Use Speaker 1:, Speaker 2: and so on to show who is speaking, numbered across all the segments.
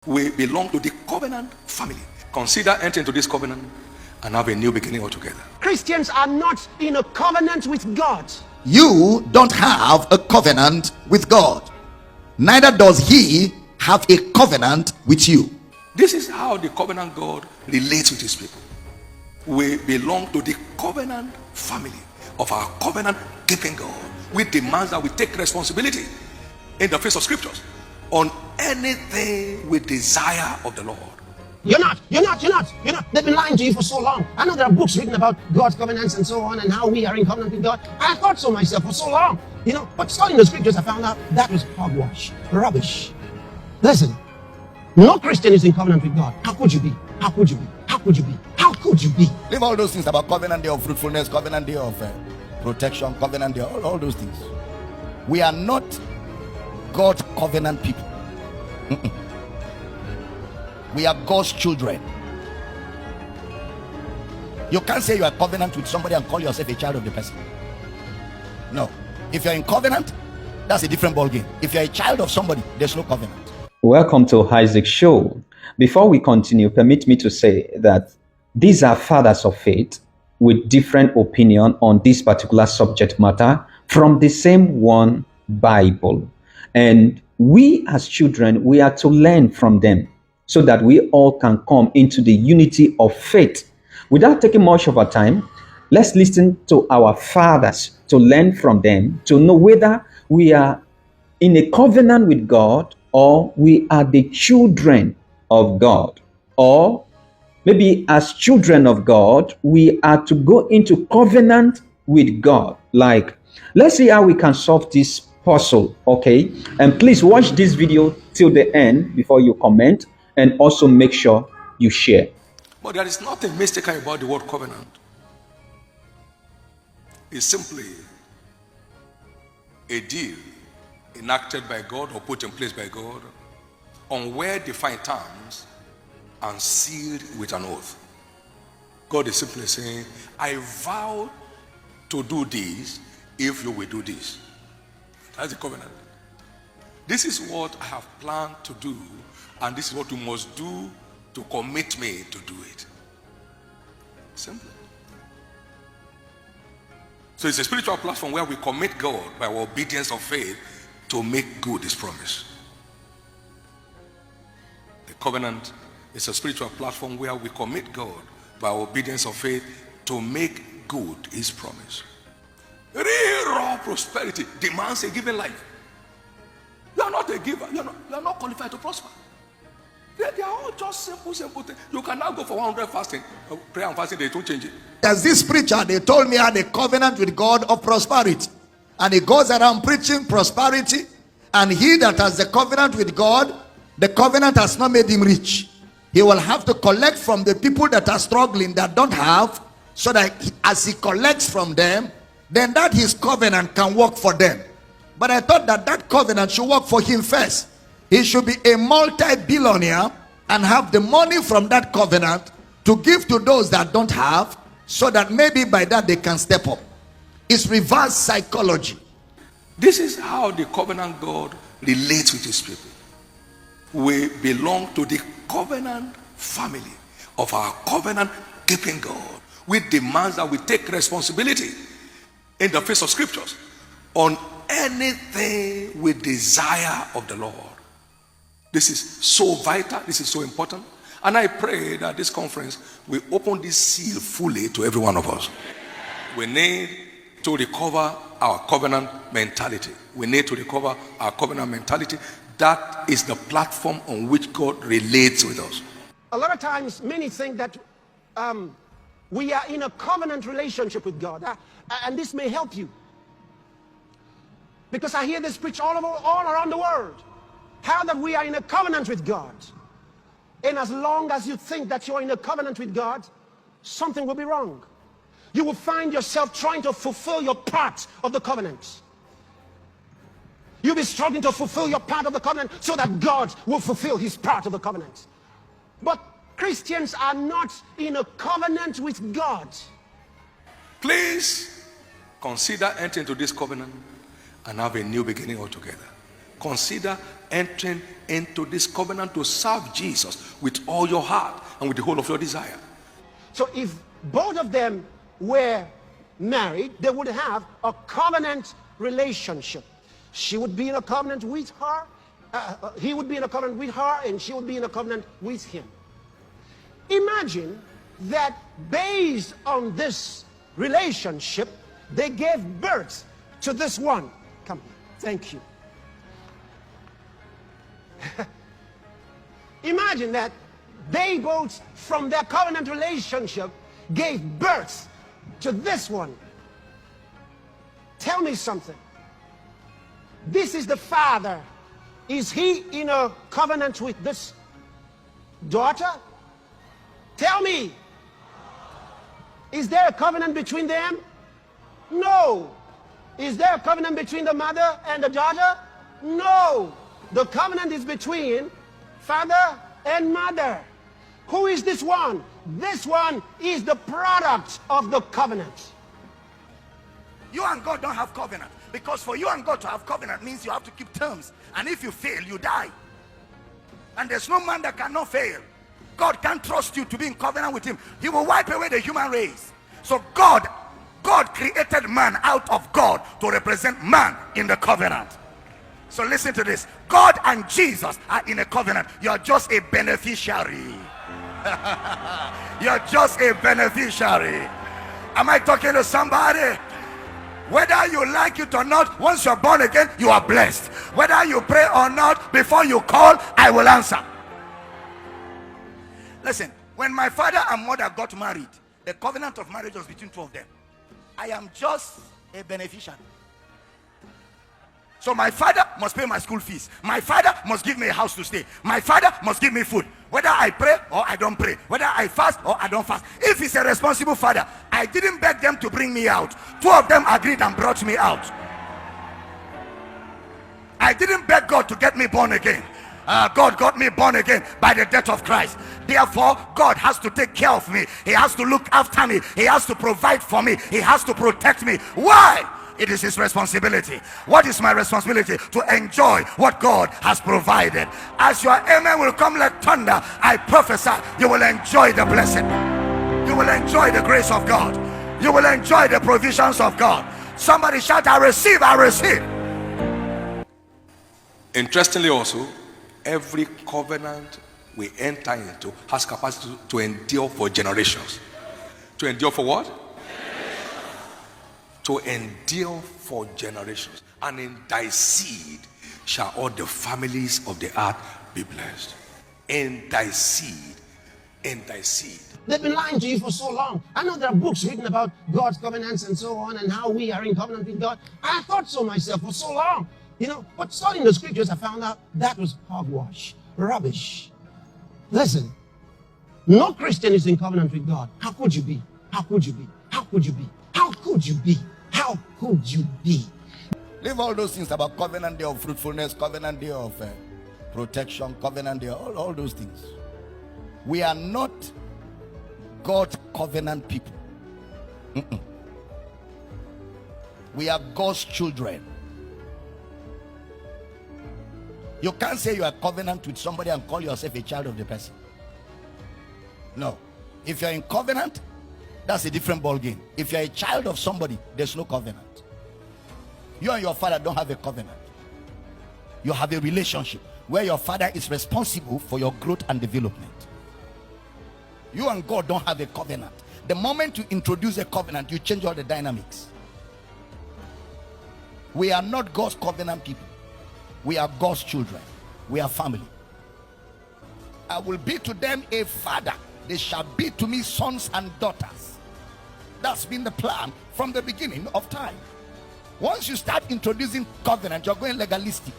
Speaker 1: We belong to the covenant family. Consider entering into this covenant and have a new beginning altogether.
Speaker 2: Christians are not in a covenant with God.
Speaker 3: You don't have a covenant with God. Neither does he have a covenant with you.
Speaker 1: This is how the covenant God relates with his people. We belong to the covenant family of our covenant keeping God, which demands that we take responsibility in the face of scriptures on anything we desire of the Lord.
Speaker 2: You're not. They've been lying to you for so long. I know there are books written about God's covenants and so on and how we are in covenant with God. I thought so myself for so long. But studying the scriptures, I found out that was hogwash, rubbish. Listen, no Christian is in covenant with God. How could you be? How could you be? How could you be? How could you be?
Speaker 3: Leave all those things about covenant day of fruitfulness, covenant day of protection, covenant day, all those things. We are not God's covenant people. We are God's children. You can't say you are covenant with somebody and call yourself a child of the person. No. If you're in covenant, that's a different ballgame. If you're a child of somebody, there's no covenant.
Speaker 4: Welcome to Isaac Show. Before we continue, permit me to say that these are fathers of faith with different opinion on this particular subject matter from the same one Bible. And we as children, we are to learn from them so that we all can come into the unity of faith. Without taking much of our time, let's listen to our fathers to learn from them, to know whether we are in a covenant with God or we are the children of God. Or maybe as children of God, we are to go into covenant with God. Like, let's see how we can solve this puzzle, okay? And please watch this video till the end before you comment, and also make sure you share.
Speaker 1: But there is nothing mystical about the word covenant. It's simply a deal enacted by God or put in place by God on well-defined terms and sealed with an oath. God is simply saying, I vow to do this if you will do this. That's the covenant. This is what I have planned to do, and this is what you must do to commit me to do it. Simple. So it's a spiritual platform where we commit God by our obedience of faith to make good his promise. The covenant is a spiritual platform where we commit God by our obedience of faith to make good his promise. Real raw prosperity demands a given life. You are not a giver. You are not qualified to prosper. They are all just simple things. You can now go for 100 fasting, prayer and fasting. They don't change it.
Speaker 3: As this preacher, they told me, had a covenant with God of prosperity, and he goes around preaching prosperity. And he that has the covenant with God, the covenant has not made him rich. He will have to collect from the people that are struggling, that don't have, so that as he collects from them, then that his covenant can work for them. But I thought that covenant should work for him first. He should be a multi-billionaire and have the money from that covenant to give to those that don't have, so that maybe by that they can step up. It's reverse psychology.
Speaker 1: This is how the covenant God relates with his people. We belong to the covenant family of our covenant keeping God, which demands that we take responsibility in the face of scriptures on anything we desire of the Lord. This is so vital. This is so important. And I pray that this conference will open this seal fully to every one of us. We need to recover our covenant mentality. We need to recover our covenant mentality. That is the platform on which God relates with us.
Speaker 2: A lot of times, many think that we are in a covenant relationship with God. And this may help you. Because I hear this preached all around the world. How that we are in a covenant with God. And as long as you think that you're in a covenant with God, something will be wrong. You will find yourself trying to fulfill your part of the covenant. You'll be struggling to fulfill your part of the covenant so that God will fulfill his part of the covenant. But Christians are not in a covenant with God.
Speaker 1: Please consider entering into this covenant and have a new beginning altogether. Consider entering into this covenant to serve Jesus with all your heart and with the whole of your desire.
Speaker 2: So if both of them were married, they would have a covenant relationship. She would be in a covenant with her, he would be in a covenant with her, and she would be in a covenant with him. Imagine that based on this relationship, they gave birth to this one. Come, thank you. Imagine that they both, from their covenant relationship, gave birth to this one. Tell me something. This is the father. Is he in a covenant with this daughter? Tell me. Is there a covenant between them? No. Is there a covenant between the mother and the daughter? No. The covenant is between father and mother. Who is this one? This one is the product of the covenant.
Speaker 3: You and God don't have covenant, because for you and God to have covenant means you have to keep terms, and if you fail, you die. And there's no man that cannot fail. God can't trust you to be in covenant with him. He will wipe away the human race. So God created man out of God to represent man in the covenant. So listen to this. God and Jesus are in a covenant. You're just a beneficiary. You're just a beneficiary. Am I talking to somebody? Whether you like it or not, once you're born again, you are blessed. Whether you pray or not, before you call, I will answer. Listen, when my father and mother got married, the covenant of marriage was between two of them. I am just a beneficiary. So my father must pay my school fees. My father must give me a house to stay. My father must give me food. Whether I pray or I don't pray. Whether I fast or I don't fast. If he's a responsible father, I didn't beg them to bring me out. Two of them agreed and brought me out. I didn't beg God to get me born again. God got me born again by the death of Christ. Therefore, God has to take care of me. He has to look after me. He has to provide for me. He has to protect me. Why? It is his responsibility. What is my responsibility? To enjoy what God has provided. As your amen will come like thunder, I prophesy you will enjoy the blessing. You will enjoy the grace of God. You will enjoy the provisions of God. Somebody shout, I receive, I receive.
Speaker 1: Interestingly also, every covenant we enter into has capacity to endure for generations. To endure for what? To endure for generations. And in thy seed shall all the families of the earth be blessed. In thy seed. In thy seed.
Speaker 2: They've been lying to you for so long. I know there are books written about God's covenants and so on, and how we are in covenant with God. I thought so myself for so long. You know, but studying the scriptures, I found out that was hogwash, rubbish. Listen, no Christian is in covenant with God. How could you be? How could you be? How could you be? How could you be? How could you be?
Speaker 3: Leave all those things about covenant day of fruitfulness, covenant day of protection, covenant day, all those things. We are not God's covenant people. We are God's children. You can't say you are covenant with somebody and call yourself a child of the person. No. If you're in covenant, that's a different ball game. If you're a child of somebody, there's no covenant. You and your father don't have a covenant. You have a relationship where your father is responsible for your growth and development. You and God don't have a covenant. The moment you introduce a covenant, you change all the dynamics. We are not God's covenant people. We are God's children. We are family. I will be to them a father. They shall be to me sons and daughters. That's been the plan from the beginning of time. Once you start introducing covenant, you're going legalistic.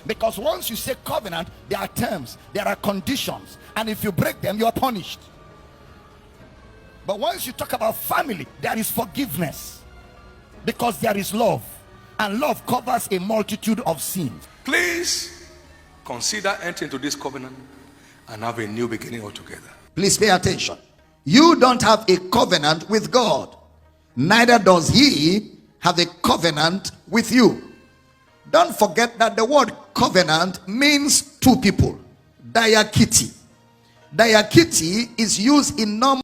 Speaker 3: Because once you say covenant, there are terms, there are conditions. And if you break them, you are punished. But once you talk about family, there is forgiveness. Because there is love. And love covers a multitude of sins.
Speaker 1: Please consider entering into this covenant and have a new beginning altogether.
Speaker 3: Please pay attention. You don't have a covenant with God. Neither does he have a covenant with you. Don't forget that the word covenant means two people. Diakiti. Diakiti is used in normal